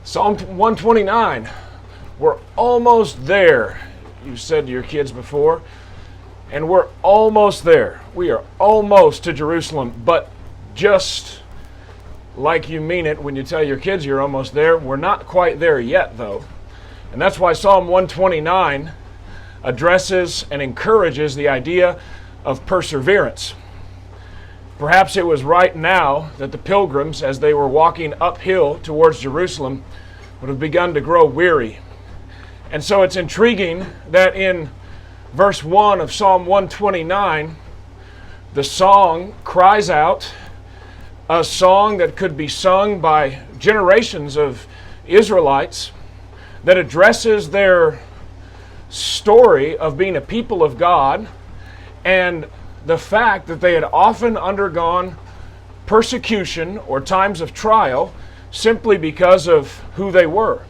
Psalm 129. We're almost there. You said to your kids before. And we're almost there. We are almost to Jerusalem. But just like you mean it when you tell your kids you're almost there, we're not quite there yet, though. And that's why Psalm 129 addresses and encourages the idea of perseverance. Perhaps it was right now that the pilgrims, as they were walking uphill towards Jerusalem, would have begun to grow weary. And so it's intriguing that in verse 1 of Psalm 129, the song cries out, a song that could be sung by generations of Israelites, that addresses their story of being a people of God and the fact that they had often undergone persecution or times of trial simply because of who they were.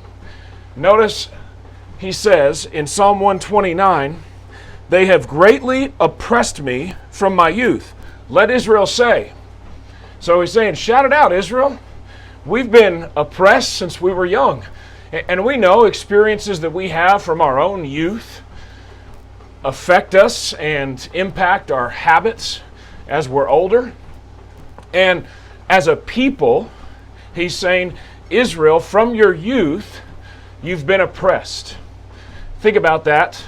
Notice he says in Psalm 129, "They have greatly oppressed me from my youth. Let Israel say." So he's saying, shout it out, Israel. We've been oppressed since we were young. And we know experiences that we have from our own youth affect us and impact our habits as we're older. And as a people, he's saying, Israel, from your youth, you've been oppressed. Think about that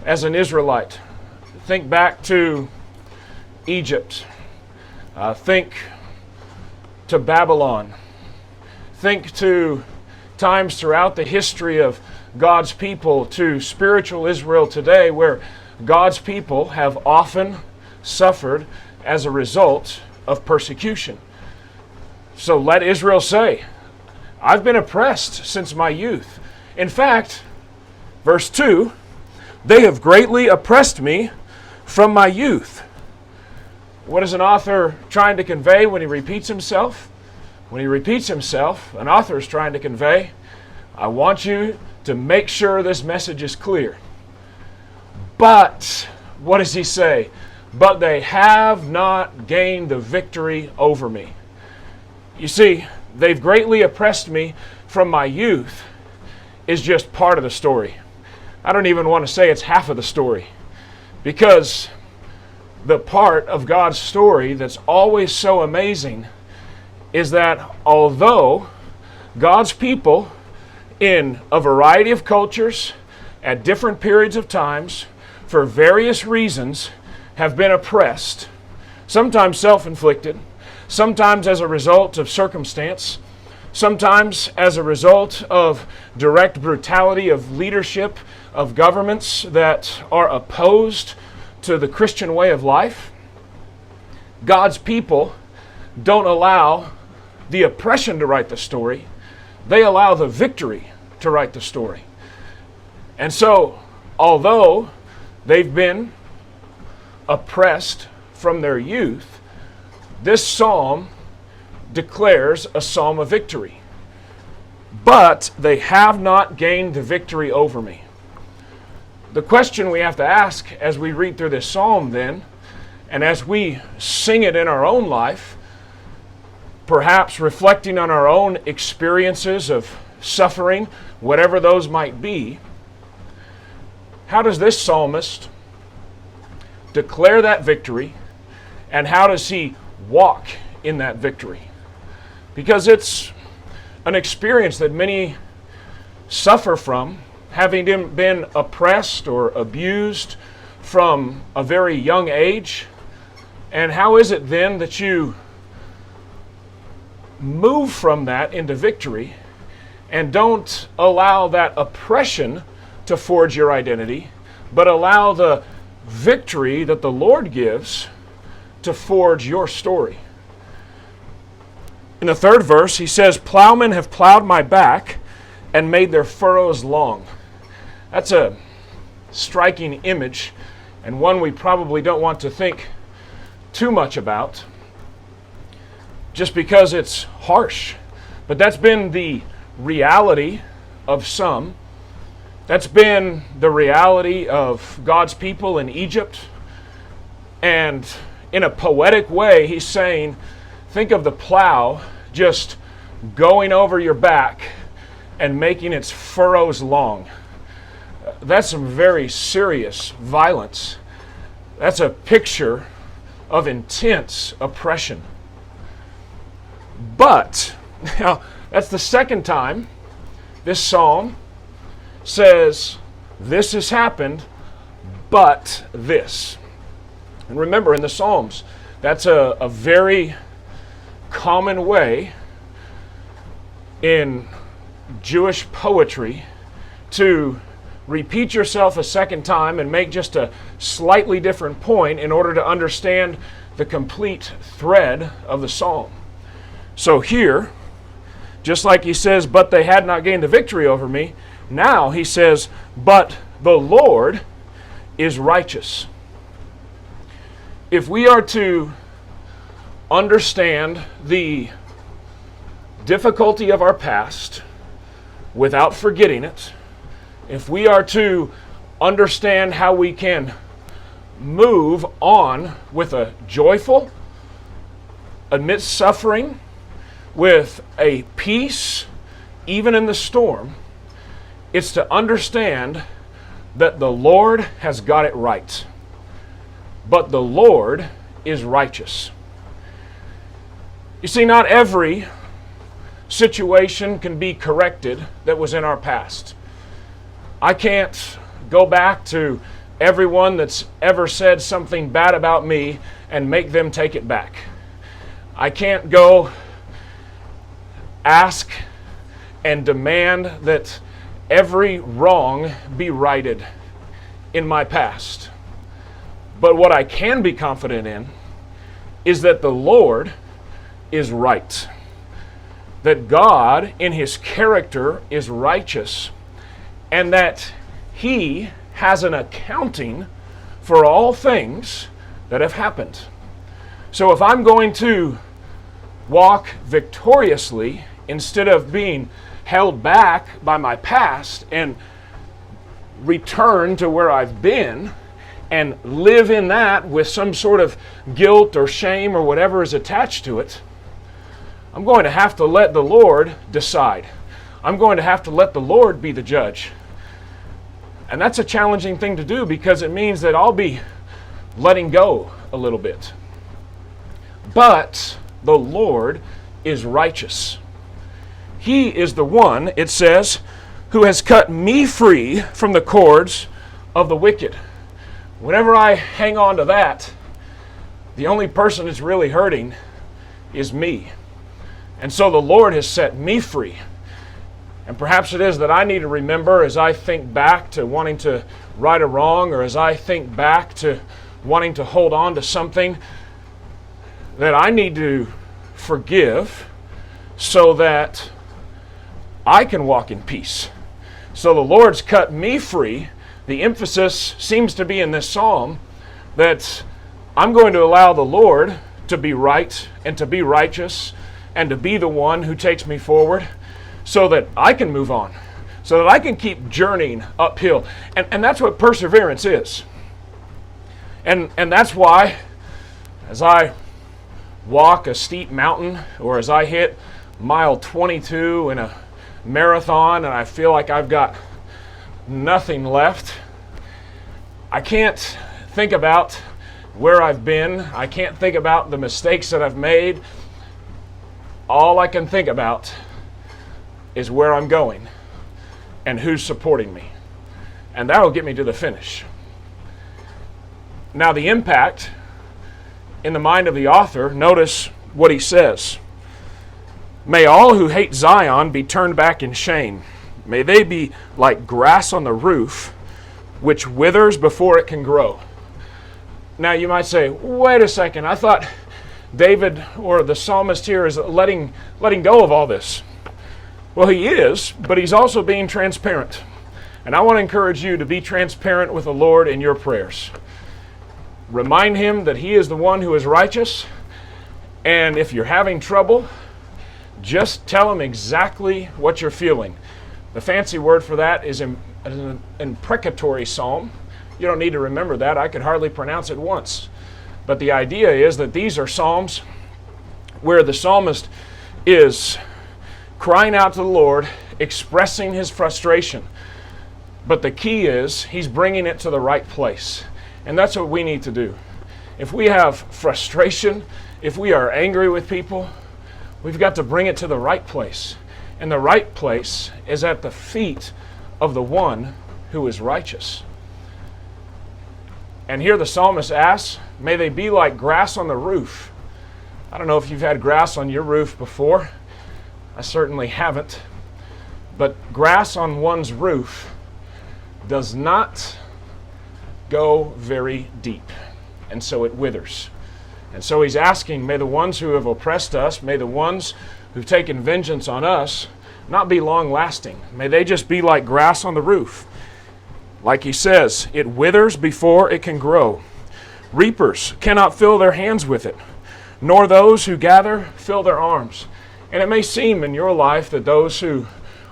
as an Israelite. Think back to Egypt. Think to Babylon. Think to times throughout the history of God's people, to spiritual Israel today, where God's people have often suffered as a result of persecution. So let Israel say, I've been oppressed since my youth. In fact, verse 2, they have greatly oppressed me from my youth. What is an author trying to convey when he repeats himself? When he repeats himself, an author is trying to convey, I want you to make sure this message is clear. But, what does he say? But they have not gained the victory over me. You see, they've greatly oppressed me from my youth is just part of the story. I don't even want to say it's half of the story, because the part of God's story that's always so amazing is that although God's people in a variety of cultures at different periods of times for various reasons have been oppressed, sometimes self-inflicted, sometimes as a result of circumstance, sometimes as a result of direct brutality of leadership of governments that are opposed to the Christian way of life, God's people don't allow the oppression to write the story. They allow the victory to write the story. And so, although they've been oppressed from their youth, this psalm declares a psalm of victory. But they have not gained the victory over me. The question we have to ask as we read through this psalm then, and as we sing it in our own life, perhaps reflecting on our own experiences of suffering, whatever those might be, how does this psalmist declare that victory, and how does he walk in that victory? Because it's an experience that many suffer from, having been oppressed or abused from a very young age. And how is it then that you move from that into victory and don't allow that oppression to forge your identity, but allow the victory that the Lord gives to forge your story? In the third verse, he says, plowmen have plowed my back and made their furrows long. That's a striking image, and one we probably don't want to think too much about, just because it's harsh. But that's been the reality of some. That's been the reality of God's people in Egypt. And in a poetic way, he's saying, think of the plow just going over your back and making its furrows long. That's some very serious violence. That's a picture of intense oppression. But, now, that's the second time this psalm says, this has happened, but this. And remember, in the Psalms, that's a very common way in Jewish poetry to repeat yourself a second time and make just a slightly different point in order to understand the complete thread of the psalm. So here, just like he says, but they had not gained the victory over me, now he says, but the Lord is righteous. If we are to understand the difficulty of our past without forgetting it, if we are to understand how we can move on with a joyful, amidst suffering, with a peace, even in the storm, it's to understand that the Lord has got it right. But the Lord is righteous. You see, not every situation can be corrected that was in our past. I can't go back to everyone that's ever said something bad about me and make them take it back. I can't go ask and demand that every wrong be righted in my past. But what I can be confident in is that the Lord is right. That God, in His character, is righteous, and that He has an accounting for all things that have happened. So if I'm going to walk victoriously instead of being held back by my past and return to where I've been and live in that with some sort of guilt or shame or whatever is attached to it, I'm going to have to let the Lord decide. I'm going to have to let the Lord be the judge. And that's a challenging thing to do because it means that I'll be letting go a little bit. But the Lord is righteous. He is the one, it says, who has cut me free from the cords of the wicked. Whenever I hang on to that, the only person that's really hurting is me. And so the Lord has set me free. And perhaps it is that I need to remember as I think back to wanting to right a wrong, or as I think back to wanting to hold on to something, that I need to forgive so that I can walk in peace. So the Lord's cut me free. The emphasis seems to be in this psalm that I'm going to allow the Lord to be right and to be righteous and to be the one who takes me forward so that I can move on, so that I can keep journeying uphill. And that's what perseverance is. And that's why as I walk a steep mountain, or as I hit mile 22 in a marathon and I feel like I've got nothing left, I can't think about where I've been. I can't think about the mistakes that I've made. All I can think about is where I'm going and who's supporting me. And that'll get me to the finish. Now, the impact in the mind of the author, notice what he says. May all who hate Zion be turned back in shame. May they be like grass on the roof, which withers before it can grow. Now you might say, wait a second, I thought David or the psalmist here is letting go of all this. Well, he is, but he's also being transparent. And I want to encourage you to be transparent with the Lord in your prayers. Remind Him that He is the one who is righteous. And if you're having trouble, just tell Him exactly what you're feeling. The fancy word for that is an imprecatory psalm. You don't need to remember that. I could hardly pronounce it once. But the idea is that these are psalms where the psalmist is crying out to the Lord, expressing his frustration. But the key is he's bringing it to the right place. And that's what we need to do. If we have frustration, if we are angry with people, we've got to bring it to the right place. And the right place is at the feet of the one who is righteous. And here the psalmist asks, may they be like grass on the roof. I don't know if you've had grass on your roof before. I certainly haven't. But grass on one's roof does not go very deep, and so it withers. And so he's asking, may the ones who have oppressed us, may the ones who've taken vengeance on us, not be long-lasting. May they just be like grass on the roof. Like he says, it withers before it can grow. Reapers cannot fill their hands with it, nor those who gather fill their arms. And it may seem in your life that those who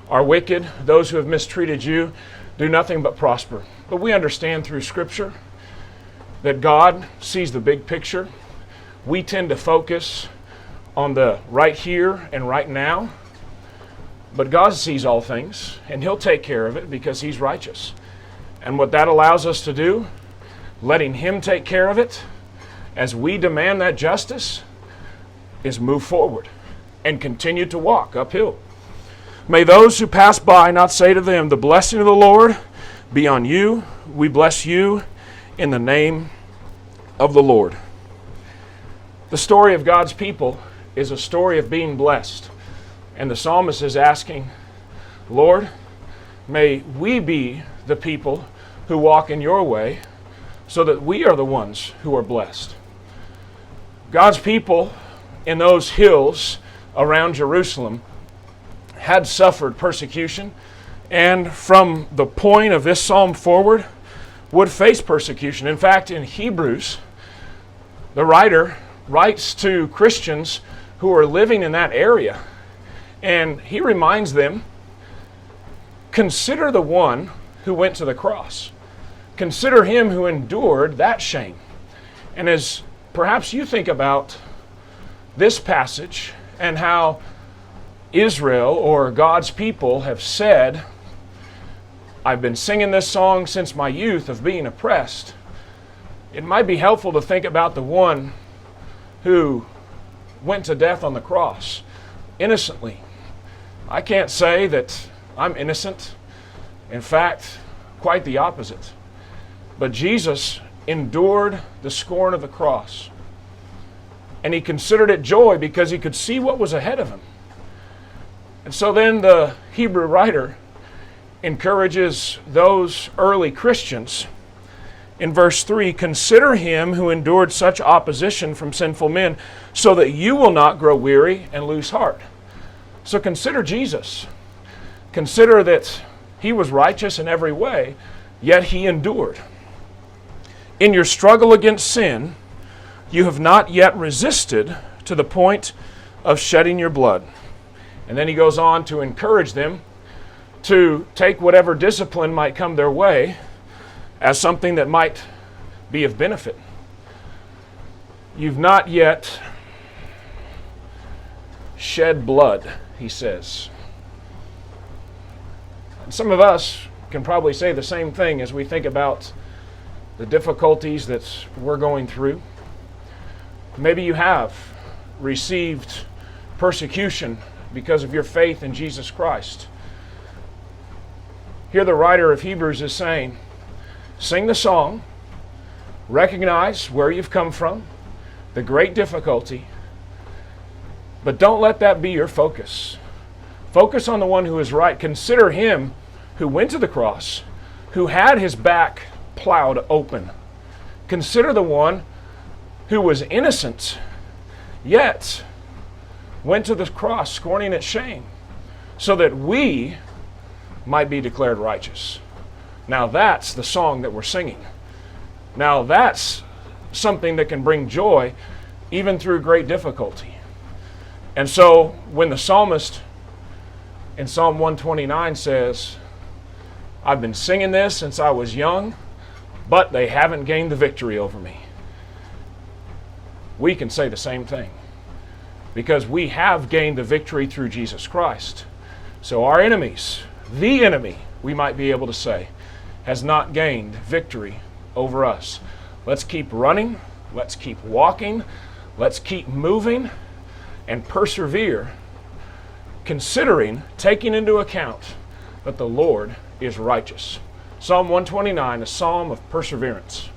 are wicked, those who have mistreated you, do nothing but prosper. But we understand through Scripture that God sees the big picture. We tend to focus on the right here and right now. But God sees all things, and he'll take care of it because he's righteous. And what that allows us to do, letting him take care of it, as we demand that justice, is move forward and continue to walk uphill. May those who pass by not say to them, the blessing of the Lord be on you. We bless you in the name of the Lord. The story of God's people is a story of being blessed. And the psalmist is asking, Lord, may we be the people who walk in your way so that we are the ones who are blessed. God's people in those hills around Jerusalem had suffered persecution, and from the point of this psalm forward would face persecution. In fact, in Hebrews, the writer writes to Christians who are living in that area, and he reminds them, consider the one who went to the cross. Consider him who endured that shame. And as perhaps you think about this passage and how Israel or God's people have said, I've been singing this song since my youth of being oppressed, it might be helpful to think about the one who went to death on the cross innocently. I can't say that I'm innocent. In fact, quite the opposite. But Jesus endured the scorn of the cross. And he considered it joy because he could see what was ahead of him. And so then the Hebrew writer encourages those early Christians in verse 3, consider him who endured such opposition from sinful men so that you will not grow weary and lose heart. So consider Jesus. Consider that he was righteous in every way, yet he endured. In your struggle against sin, you have not yet resisted to the point of shedding your blood. And then he goes on to encourage them to take whatever discipline might come their way as something that might be of benefit. You've not yet shed blood, he says. And some of us can probably say the same thing as we think about the difficulties that we're going through. Maybe you have received persecution because of your faith in Jesus Christ. Here the writer of Hebrews is saying, sing the song, recognize where you've come from, the great difficulty, but don't let that be your focus. Focus on the one who is right. Consider him who went to the cross, who had his back plowed open. Consider the one who was innocent, yet went to the cross, scorning its shame, so that we might be declared righteous. Now that's the song that we're singing. Now that's something that can bring joy even through great difficulty. And so when the psalmist in Psalm 129 says, I've been singing this since I was young, but they haven't gained the victory over me, we can say the same thing. because we have gained the victory through Jesus Christ. So our enemies, the enemy, we might be able to say, has not gained victory over us. Let's keep running, let's keep walking, let's keep moving, and persevere, considering, taking into account that the Lord is righteous. Psalm 129, a psalm of perseverance.